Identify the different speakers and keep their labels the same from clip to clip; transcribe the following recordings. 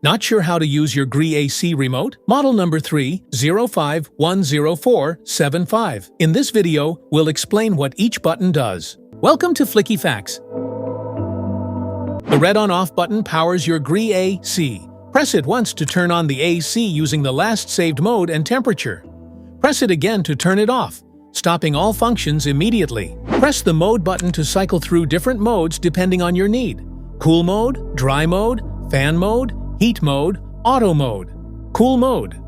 Speaker 1: Not sure how to use your Gree AC remote? Model number 305100475. In this video, we'll explain what each button does. Welcome to Flicky Facts. The red on-off button powers your Gree AC. Press it once to turn on the AC using the last saved mode and temperature. Press it again to turn it off, stopping all functions immediately. Press the mode button to cycle through different modes depending on your need. Cool mode, dry mode, fan mode, heat mode, auto mode. Cool mode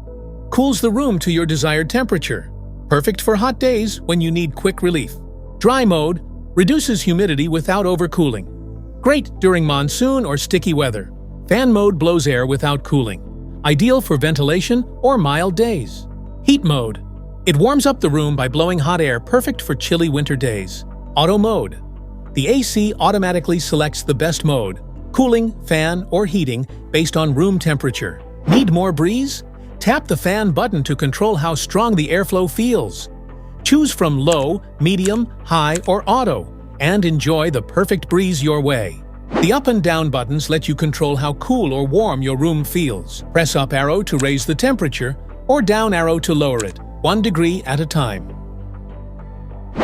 Speaker 1: cools the room to your desired temperature. Perfect for hot days when you need quick relief. Dry mode reduces humidity without overcooling. Great during monsoon or sticky weather. Fan mode blows air without cooling. Ideal for ventilation or mild days. Heat mode. It warms up the room by blowing hot air, perfect for chilly winter days. Auto mode. The AC automatically selects the best mode, cooling, fan, or heating based on room temperature. Need more breeze? Tap the fan button to control how strong the airflow feels. Choose from low, medium, high, or auto, and enjoy the perfect breeze your way. The up and down buttons let you control how cool or warm your room feels. Press up arrow to raise the temperature, or down arrow to lower it, 1 degree at a time.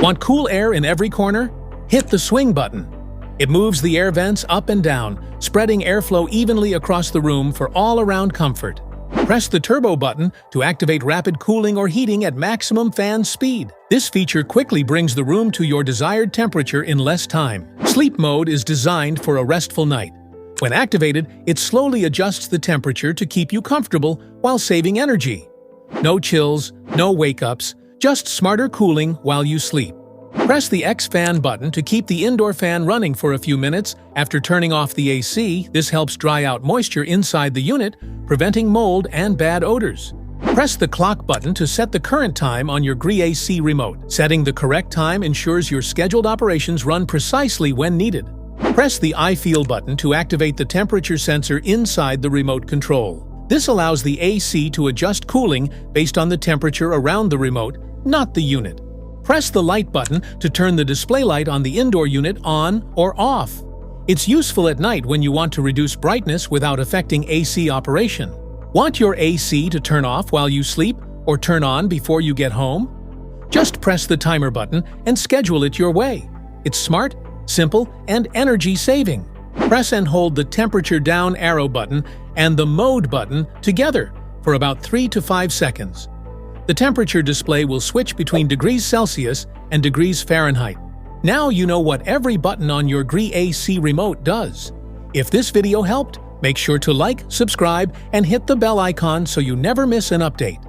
Speaker 1: Want cool air in every corner? Hit the swing button. It moves the air vents up and down, spreading airflow evenly across the room for all-around comfort. Press the turbo button to activate rapid cooling or heating at maximum fan speed. This feature quickly brings the room to your desired temperature in less time. Sleep mode is designed for a restful night. When activated, it slowly adjusts the temperature to keep you comfortable while saving energy. No chills, no wake-ups, just smarter cooling while you sleep. Press the X fan button to keep the indoor fan running for a few minutes after turning off the AC. This helps dry out moisture inside the unit, preventing mold and bad odors. Press the clock button to set the current time on your Gree AC remote. Setting the correct time ensures your scheduled operations run precisely when needed. Press the I Feel button to activate the temperature sensor inside the remote control. This allows the AC to adjust cooling based on the temperature around the remote, not the unit. Press the light button to turn the display light on the indoor unit on or off. It's useful at night when you want to reduce brightness without affecting AC operation. Want your AC to turn off while you sleep or turn on before you get home? Just press the timer button and schedule it your way. It's smart, simple, and energy-saving. Press and hold the temperature down arrow button and the mode button together for about 3 to 5 seconds. The temperature display will switch between degrees Celsius and degrees Fahrenheit. Now you know what every button on your Gree AC remote does. If this video helped, make sure to like, subscribe, and hit the bell icon so you never miss an update.